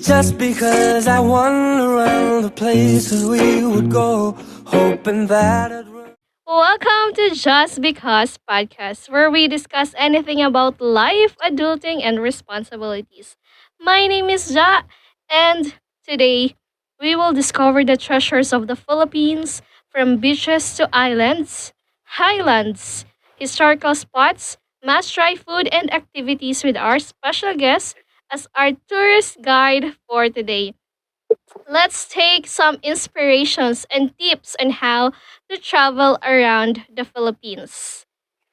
Just because I wander around the places we would go, hoping that I'd run. Welcome to Just Because podcast, where we discuss anything about life, adulting, and responsibilities. My name is Ja, and today we will discover the treasures of the Philippines, from beaches to islands, highlands, historical spots, must-try food, and activities with our special guest as our tourist guide for today. Let's take some inspirations and tips on how to travel around the Philippines.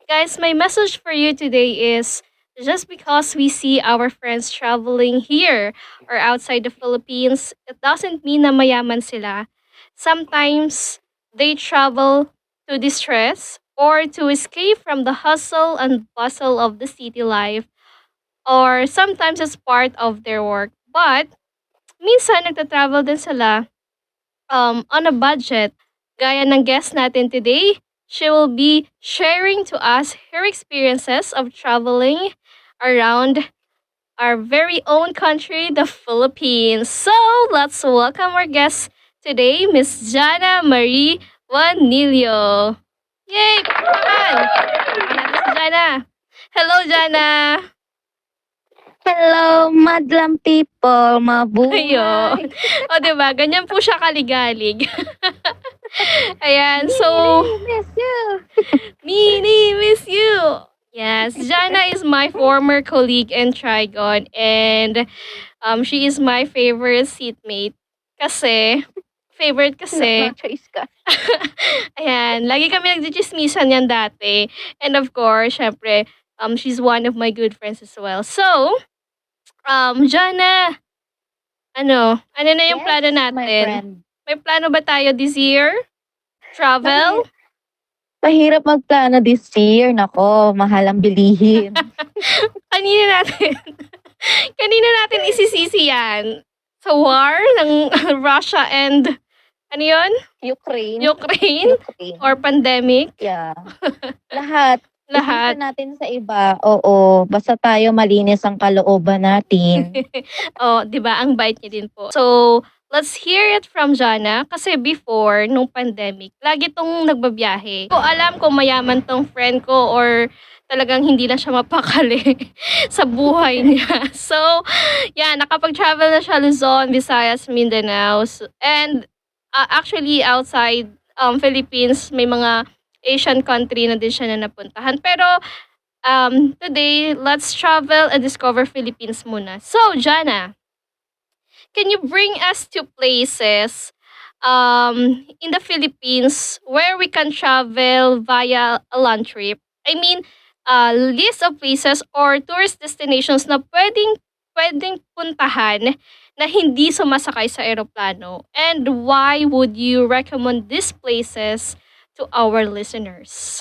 Guys, my message for you today is just because we see our friends traveling here or outside the Philippines, it doesn't mean na mayaman sila. Sometimes they travel to distress or to escape from the hustle and bustle of the city life, or sometimes it's part of their work. But minsan nagta-travel din sila on a budget. Gaya ng guest natin today, she will be sharing to us her experiences of traveling around our very own country, the Philippines. So, let's welcome our guest today, Miss Jana Marie Vanilio. Yay! Palakpakan! Palakpakan natin si Jana. Hello, Jana! Hello, madlang people, mabuhay. Ayun. O, diba? Ganyan po siya kaligalig. Ayan. So, Miss you. Mini, miss you. Yes, Jana is my former colleague in Trigon, and she is my favorite seatmate. Favorite kasi, Choice ka. ayan, lagi kami nagchichismisan yan dati. And of course, syempre, she's one of my good friends as well. So, Jana, ano na yung Yes, plano my natin? friend. May plano ba tayo this year? Travel? Mahirap magplano this year. Nako, mahal ang bilihin. Kanina natin, kanina natin isisisi yan. Sa war ng Russia and, ano yun? Ukraine. Ukraine? Or pandemic? Yeah. Lahat. Lahat. Isisa natin sa iba. Oo. Basta tayo malinis ang kalooban natin. Oh, di ba? Ang bait niya din po. So, let's hear it from Jana. Kasi before, nung pandemic, lagi tong nagbabiyahe. Ko alam kung mayaman tong friend ko or talagang hindi na siya mapakali sa buhay niya. So, yeah, nakapag-travel na siya Luzon, Visayas, Mindanao. And actually, outside Philippines, may mga Asian country na din siya na napuntahan. Pero, today, let's travel and discover Philippines muna. So, Jana, can you bring us to places in the Philippines where we can travel via a land trip? I mean, list of places or tourist destinations na pwedeng puntahan na hindi sumasakay sa eroplano. And why would you recommend these places to our listeners?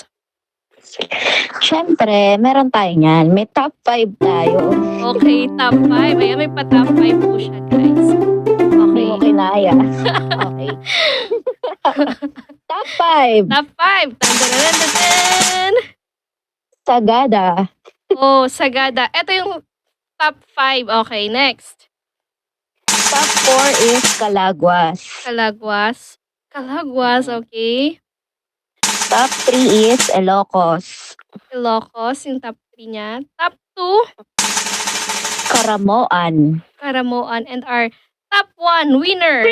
Siyempre, meron tayo niyan. May top 5 tayo. Okay, top 5. Ayan, may pa-top 5 po siya, guys. Hindi mo kinaya. Okay. Top 5. Top 5. Tan-tan-tan-tan-tan. Sagada. Oh, Sagada. Ito yung top 5. Okay, next. Top 4 is Calaguas. Calaguas, okay. Top 3 is Ilocos. Ilocos, yung top 3 niya. Top 2, Caramoan. Caramoan. And our top 1 winner,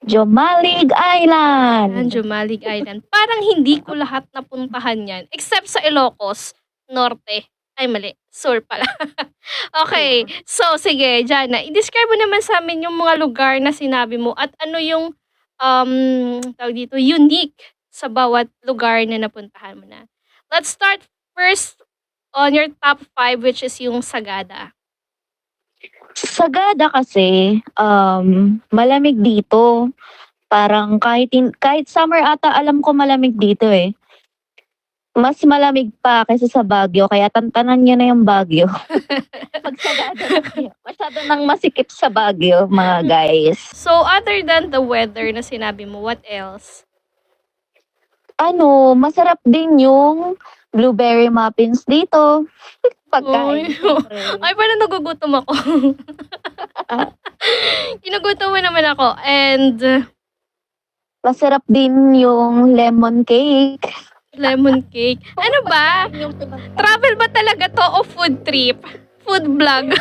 Jomalig Island. Jumalig Island. Parang hindi ko lahat napuntahan yan. Except sa Ilocos, Norte. Ay, mali. Sur pala. Okay. So, sige, Jana. I-describe mo naman sa amin yung mga lugar na sinabi mo at ano yung tawag dito, unique sa bawat lugar na napuntahan mo na. Let's start first on your top 5, which is yung Sagada. Sagada kasi, malamig dito. Parang kahit summer ata, alam ko malamig dito eh. Mas malamig pa kaysa sa Baguio, kaya tantanan niyo na yung Baguio. Pag Sagada na kayo, masyado nang masikip sa Baguio, mga guys. So, other than the weather na sinabi mo, what else? Masarap din yung blueberry muffins dito. Pagkain, Uy. syempre. Ay, parang nagugutom ako. Ginugutom mo naman ako. And Masarap din yung lemon cake. lemon cake. Ano ba? Travel ba talaga to o food trip? Food vlog?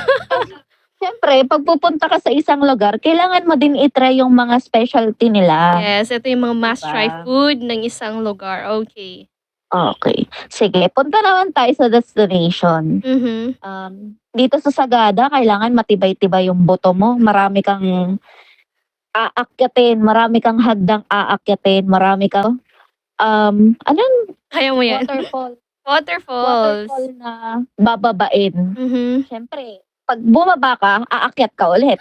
Siyempre, pag pupunta ka sa isang lugar, kailangan mo din itry yung mga specialty nila. Yes, ito yung mga must-try Diba? food ng isang lugar. Okay. Okay. Sige, punta naman tayo sa destination. Mhm. Dito sa Sagada, kailangan matibay-tibay yung buto mo. Marami kang aakyatin, marami kang hagdang aakyatin, marami kang anong Kaya mo yan. waterfall, Waterfalls. waterfall na bababain. Mhm. Siyempre, pag bumaba ka, aakyat ka ulit.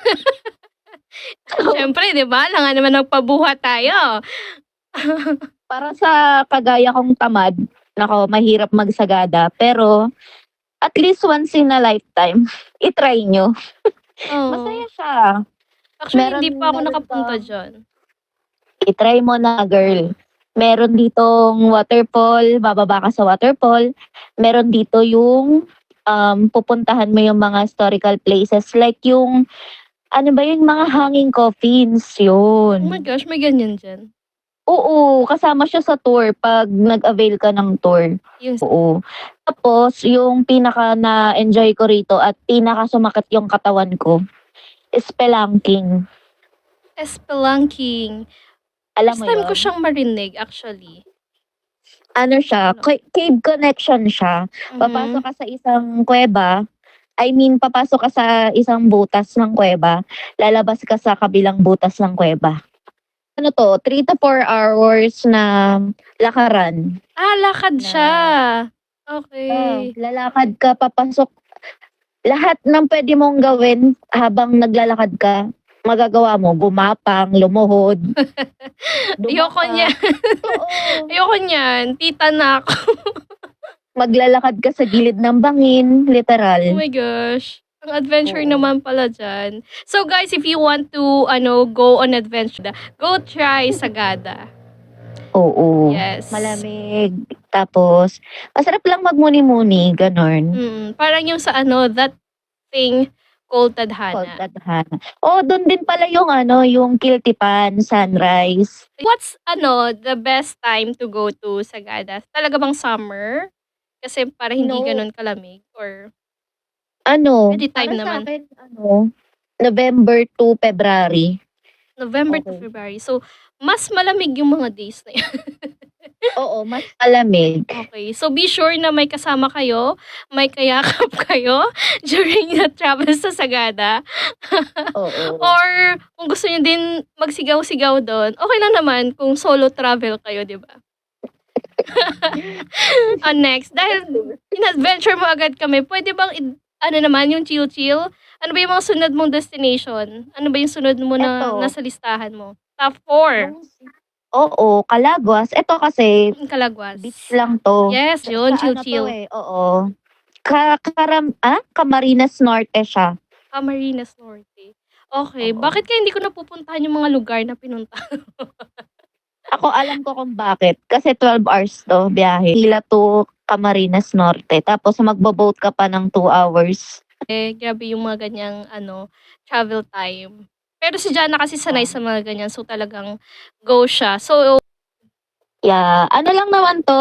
Siyempre, di ba? Langan naman magpabuhat tayo. Para sa kagaya kong tamad, nako, mahirap magsagada. Pero, at least once in a lifetime, itry nyo. Oh. Masaya siya. Actually, Meron- hindi pa ako meron nakapunta pa. dyan. Itry mo na, girl. Meron ditong waterfall, bababa ka sa waterfall. Meron dito yung pupuntahan mo yung mga historical places. Like yung, ano ba yung mga hanging coffins, Oh my yun. gosh, may ganyan dyan. Oo, kasama siya sa tour pag nag-avail ka ng tour. Yung Oo. Tapos, yung pinaka na-enjoy ko rito at pinaka sumakit yung katawan ko, spelunking. spelunking. Alam First mo time yun? ko siyang marinig, actually. Ano siya, cave connection siya. Mhm. Papasok ka sa isang kuweba, papasok ka sa isang butas ng kuweba, lalabas ka sa kabilang butas ng kuweba. Ano to, 3 to 4 hours na lakaran. Ah, lakad Na- siya. Okay. Lalakad ka, papasok. Lahat ng pwede mong gawin habang naglalakad ka, magagawa mo, gumapang, lumuhod. Ayoko dumapa. niya. Oo. Ayoko niyan. Tita na ako. Maglalakad ka sa gilid ng bangin, literal. Oh my gosh. Ang adventure Oo. naman pala dyan. So guys, if you want to go on adventure, go try Sagada. Oo. Yes. Malamig. Tapos, masarap lang magmuni-muni, ganon. Parang yung sa that thing called Tadhana. Called Tadhana. Oh, doon din pala yung yung Kiltipan, sunrise. What's the best time to go to Sagada? Talaga bang summer? Kasi para hindi No. ganun kalamig or Pwede time para naman. Sa akin, November to February. November to Okay. February. So, mas malamig yung mga days na yun. Oo, mas malamig. Okay. So, be sure na may kasama kayo, may kayakap kayo during the travel sa Sagada. Oo. Or, kung gusto nyo din magsigaw-sigaw doon, okay lang naman kung solo travel kayo, di ba? Next, dahil in-adventure mo agad kami, pwede bang, naman, yung chill-chill? Ano ba yung mga sunod mong destination? Ano ba yung sunod mo na Eto. nasa listahan mo? Top 4. Oo, Calaguas. Ito kasi, Calagwas. beach lang to. Yes, yun, Sa chill-chill. Oo. Camarines Norte siya. Camarines Norte. Okay, Oo. bakit kaya hindi ko napupuntahan yung mga lugar na pinunta? Ako alam ko kung bakit. Kasi 12 hours to biyahe. Hila to Camarines Norte. Tapos magbo-boat ka pa ng 2 hours. Grabe yung mga ganyang travel time. Pero si Jana kasi sanay sa mga ganyan, so talagang go siya. So, Yeah, ano lang naman to,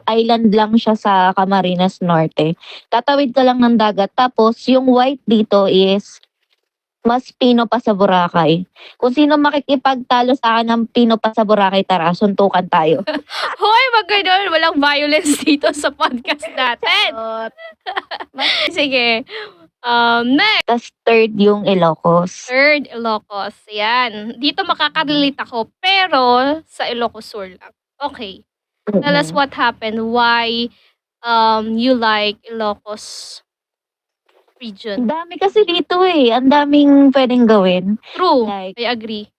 island lang siya sa Camarines Norte. Tatawid ka lang ng dagat. Tapos yung white dito is mas pino pa sa Boracay. Kung sino makikipagtalo sa akin ng pino pa sa Boracay, tara, suntukan tayo. hoy, wag ganun. Walang violence dito sa podcast natin. Sige. Next. Tapos third yung Ilocos. Third, Ilocos. Yan. Dito makakarelate ako, pero sa Ilocos Sur lang. Okay. Tell us what happened. Why you like Ilocos region? Ang dami kasi dito Ang daming pwedeng gawin. True. Like, I agree.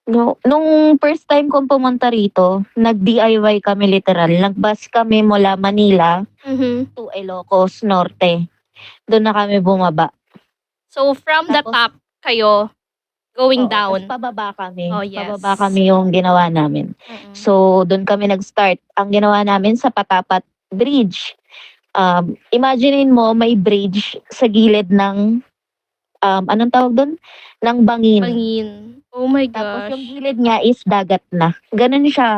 No, nung first time kong pumunta rito, nag-DIY kami literal. Nag-bus kami mula Manila Mhm. to Ilocos Norte. Doon na kami bumaba. So, from the Tapos- top, kayo going Oo, tas down. pababa kami. Oh, yes. Pababa kami yung ginawa namin. Mm-mm. So, doon kami nag-start. Ang ginawa namin sa Patapat Bridge. Imaginein mo, may bridge sa gilid ng, anong tawag doon? Ng bangin. Bangin. Oh my Tapos yung gosh. gilid niya is dagat na. Ganun siya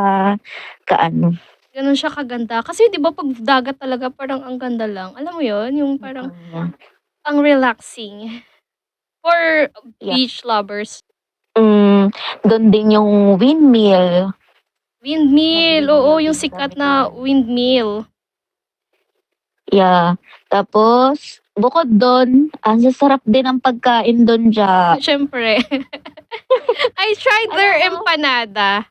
kaano. Ganun siya kaganda. Kasi 'di ba pag dagat talaga parang ang ganda lang. Alam mo 'yon, yung parang ang relaxing for Yeah. beach lovers. Doon din yung windmill. Windmill. Nag-windmill Oo, din yung sikat kami na doon. windmill. Yeah. Tapos, bukod doon, ang sasarap din ang pagkain doon dyan. Siyempre. I tried their Alam mo? empanada.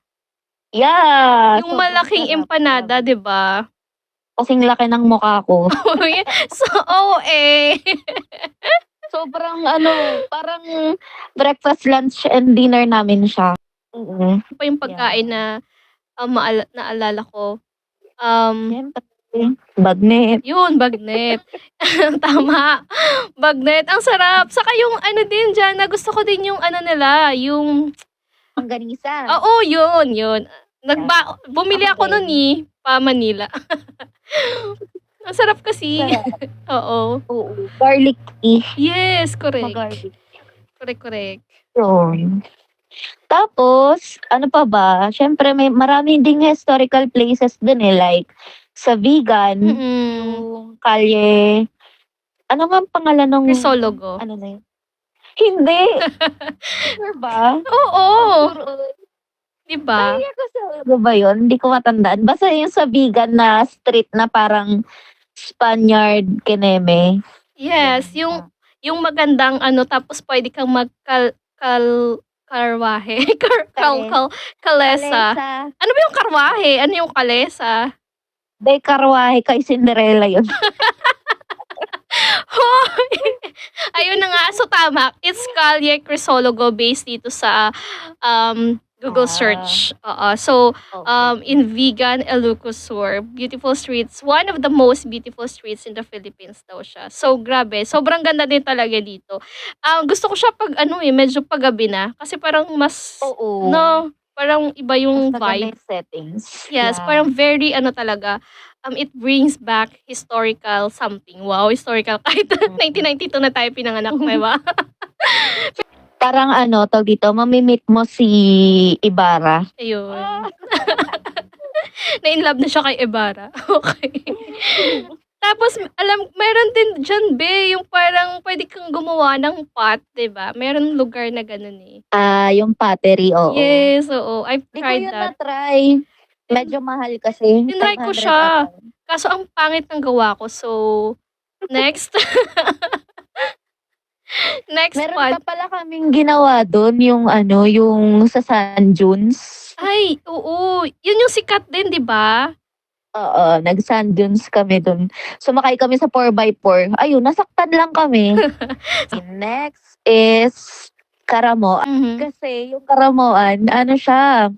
Yeah. Yung sobrang malaking sarap. empanada, 'di ba? Kasing laki ng mukha ko. So, OA. Sobrang parang breakfast, lunch, and dinner namin siya. Ano pa yung pagkain na naalala ko? Siyempre, bagnet. Yun, bagnet. Tama. Bagnet. Ang sarap. Saka yung ano din dyan, na gusto ko din yung ano nila, yung, Pangganisa. oo, yun. Bumili Ako ako nun pa Manila. Ang sarap kasi. Sarap. Oo. Oo. Garlic tea. Yes, correct. Mag-garlic. Correct. Yun. Tapos, ano pa ba? Siyempre, may marami ding historical places dun Like, sa Vigan, Mm-mm. yung kalye, ano nga ang pangalan ng... Crisologo. Ano na yun? Hindi. Sure ba? Oo. Diba? Kaya Crisologo ba yun? Hindi ko matandaan. Basta yung sa Vigan na street na parang Spaniard Kineme. Yes, yung magandang ano, tapos pwede kang karwahe. Kalesa. Ano ba yung karwahe? Ano yung kalesa? Day Karwahe kay Cinderella yun. Hoy! Ayun na nga. So, tama. It's Calle Crisologo based dito sa Google search. So, in Vigan, Ilocos Sur. Beautiful streets. One of the most beautiful streets in the Philippines daw siya. So, grabe. Sobrang ganda din talaga dito. Gusto ko siya pag medyo paggabi na. Kasi parang mas, Oo. no, parang iba yung Basta ganda vibe. yung settings. Yes, Yeah. parang very talaga. It brings back historical something. Wow, historical. Kahit 1992 na tayo pinanganak, di ba? Parang tawag dito, mamimit mo si Ibarra. Ayun. Na-inlove na siya kay Ibarra. Okay. Tapos, meron din dyan, be, yung parang pwede kang gumawa ng pot, di ba? Meron lugar na ganun eh. Yung pottery, oo. Yes, oo. I've Di ko tried yun that. na-try. Medyo mahal kasi. Tinry ko 500 siya. ata. Kaso ang pangit ng gawa ko. So, next. Next Meron pot. pa pala kaming ginawa doon, yung sa Sand Dunes. Ay, oo. Yun yung sikat din, di ba? Oo, nag-sand dunes kami doon. Sumakay kami sa 4x4. Ayun, nasaktan lang kami. Next is Karamo. Mhm. Kasi yung Karamoan, siya,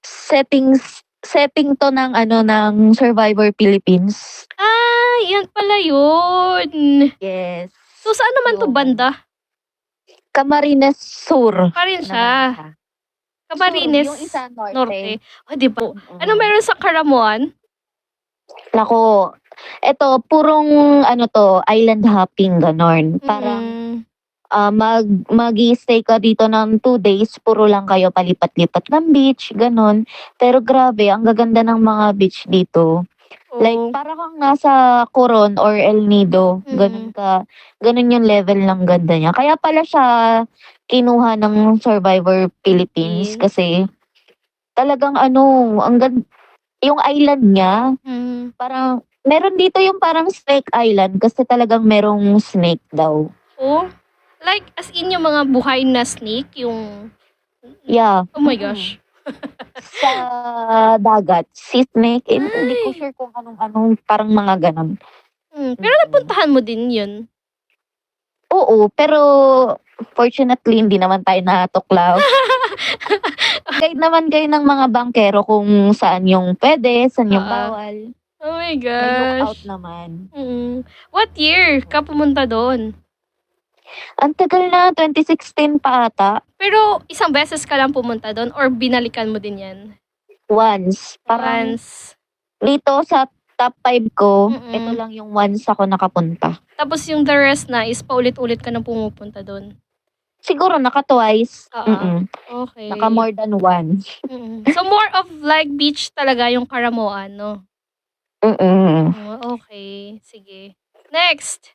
setting to ng ng Survivor Philippines. Ah, yan pala yun. Yes. So, saan naman to Yung banda? Camarines Sur. Pa rin naman siya. siya. Camarines Sur, yung isa norte. Norte. Oh, di ba? Mm-mm. Ano meron sa Karamuan? Nako, eto, purong island hopping, ganon. Parang mag-i-stay ka dito ng 2 days, puro lang kayo palipat-lipat ng beach, ganon. Pero grabe, ang gaganda ng mga beach dito. Like, para kang nasa Coron or El Nido. Ganun yung level ng ganda niya. Kaya pala siya kinuha ng Survivor Philippines Yes. kasi talagang yung island niya, parang, meron dito yung parang Snake Island kasi talagang merong snake daw. Oh, like, as in yung mga buhay na snake, yung... Yeah. Oh my gosh. Sa dagat, sea snake, hindi ko sure kung anong parang mga ganon. Pero napuntahan mo din yun. Oo, pero fortunately, hindi naman tayo natuklaw. Guide naman kayo ng mga bankero kung saan yung pwede, saan yung bawal. Oh my May lookout gosh. naman. What year ka pumunta doon? Ang tagal na, 2016 pa ata. Pero isang beses ka lang pumunta doon or binalikan mo din yan? Once. Parang Once. dito sa top 5 ko, Mm-mm. ito lang yung once ako nakapunta. Tapos yung the rest na is paulit-ulit ka na pumupunta doon? Siguro naka-twice. Oo. Okay. Naka more than once. So more of like beach talaga yung Karamoan, no? Okay. Sige. Next.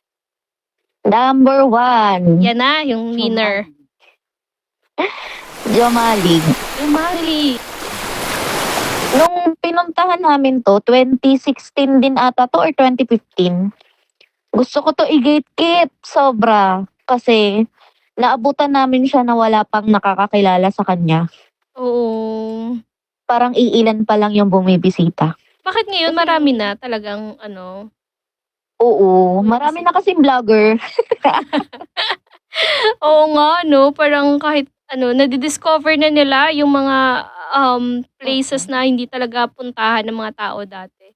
Number 1. Yan na, yung winner. Jomalig. Yung Mali. Nung pinuntahan namin to, 2016 din ata to or 2015. Gusto ko to i-gate-keep. Sobra. Kasi naabutan namin siya na wala pang nakakakilala sa kanya. Oo. Parang iilan pa lang yung bumibisita. Bakit ngayon marami na talagang Oo, marami na kasing vlogger. Oo nga, no? Parang kahit nadidiscover na nila yung mga places na hindi talaga puntahan ng mga tao dati.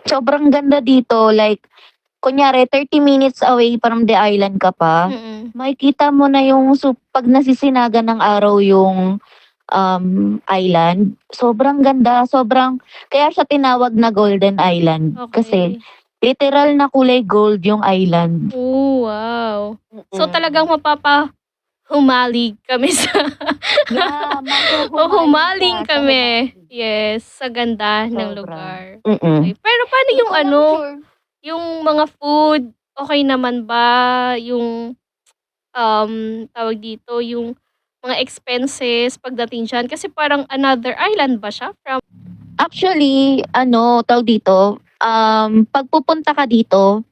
Sobrang ganda dito. Like, kunyari, 30 minutes away from the island ka pa. Makikita mo na yung pag nasisinaga ng araw yung island. Sobrang ganda. Kaya siya tinawag na Golden Island. Kasi, literal na kulay gold yung island. Oh, wow. So talagang humaling kami sa Yeah, humaling kami. Yes, sa ganda ng lugar. Mm-mm. Okay. Pero paano yung yung mga food, okay naman ba? Yung tawag dito, yung mga expenses pagdating dyan? Kasi parang another island ba siya? Actually, tawag dito, pag pupunta ka dito,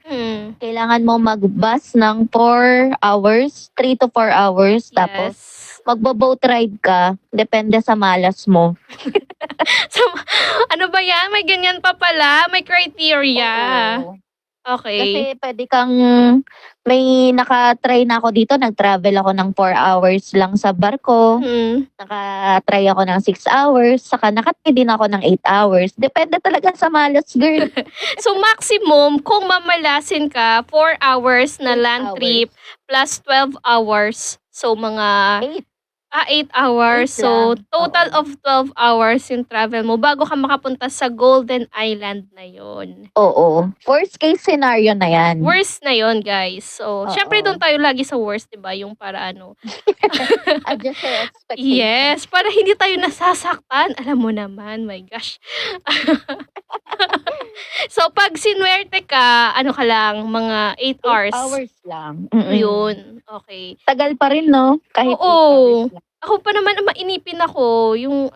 kailangan mo mag-bus ng 4 hours, 3 to 4 hours. Tapos, magbo-boat ride ka, depende sa malas mo. So, ano ba yan? May ganyan pa pala? May criteria. Oo. Okay. Kasi pwede kang, may nakatry na ako dito, nag-travel ako ng 4 hours lang sa barko. Nakatry ako ng 6 hours, saka nakatry din ako ng 8 hours. Depende talaga sa malas, girl. So maximum, kung mamalasin ka, 4 hours na 8 land hours. trip plus 12 hours. So mga 8 hours. 8 So lang. total of 12 hours yung travel mo bago ka makapunta sa Golden Island na yon. Oo. Worst case scenario na yan. Worst na yon, guys. So, Oo. syempre doon tayo lagi sa worst, 'di ba? Yung para Adjust your expectations. Yes, para hindi tayo nasasaktan. Alam mo naman, my gosh. So, pag sinwerte ka, ka lang, mga 8 hours. 8 hours lang. Yun. Okay. Tagal pa rin, no? Kahit 8 Oo. hours lang. Ako pa naman, mainipin ako, yung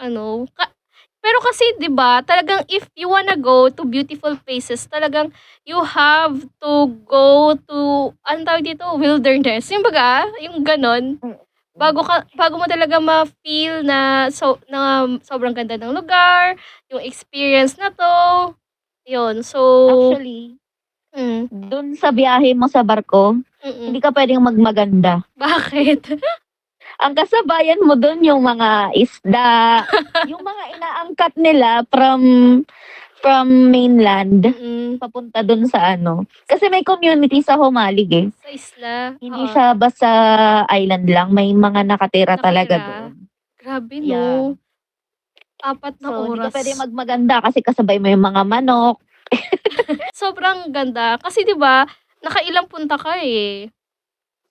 pero kasi, di ba, talagang if you wanna go to beautiful places, talagang you have to go to, tawag dito, wilderness. Yung baga, yung ganon. Bago mo talaga ma-feel na sobrang ganda ng lugar, yung experience na to. Yun. So, Actually, dun sa biyahe mo sa barko, hindi ka pwedeng magmaganda. Bakit? Ang kasabayan mo dun yung mga isda, yung mga inaangkat nila from mainland, papunta dun sa Kasi may community sa Humalig eh. Sa isla. Hindi siya basta island lang, may mga nakatira talaga doon. Grabe, Yeah. no? 4 na So, hindi oras. ka pwede magmaganda kasi kasabay mo yung mga manok. Sobrang ganda. Kasi, di ba, nakailang punta ka eh.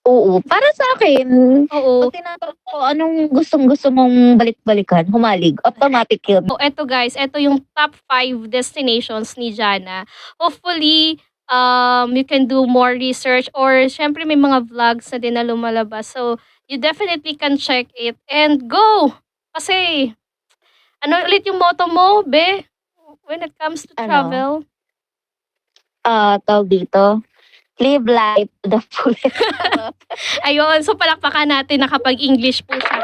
Oo, para sa akin, Oo. pag tinatanong ko anong gustong-gusto mong balik-balikan, Humalig, automatic yun. So, eto guys, eto yung top 5 destinations ni Jana. Hopefully, you can do more research or syempre may mga vlogs na din na lumalabas. So, you definitely can check it and go! Kasi, ano ulit yung motto mo, be? When it comes to travel? Tawag dito, live life to the fullest. Ayun, so palakpakan natin na kapag English po siya.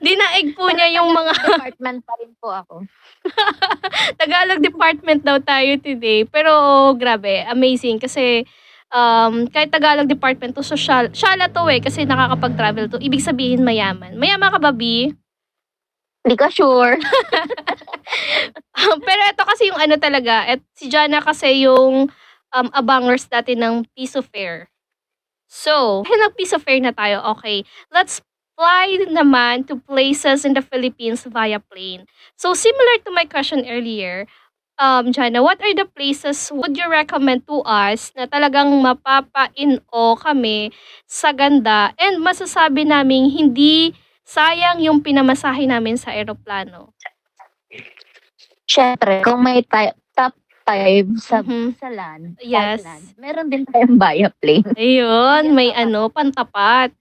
Dinaig po niya yung mga Department pa rin po ako. Tagalog department daw tayo today. Pero grabe, amazing kasi kahit Tagalog department to, so syala to kasi nakakapag-travel to. Ibig sabihin mayaman. Mayaman ka ba, B? Hindi ka sure. Pero ito kasi yung talaga, si Jana kasi yung abangers dati ng Piso Fair. So, dahil nag-Piso Fair na tayo, okay, let's fly naman to places in the Philippines via plane. So, similar to my question earlier, Jana, what are the places would you recommend to us na talagang mapapa-in-awe kami sa ganda and masasabi naming hindi sayang yung pinamasahe namin sa eroplano? Siyempre, kung may top 5 sa, Mhm. sa land, Yes. sa land, meron din tayong via plane. Ayun, may pantapat.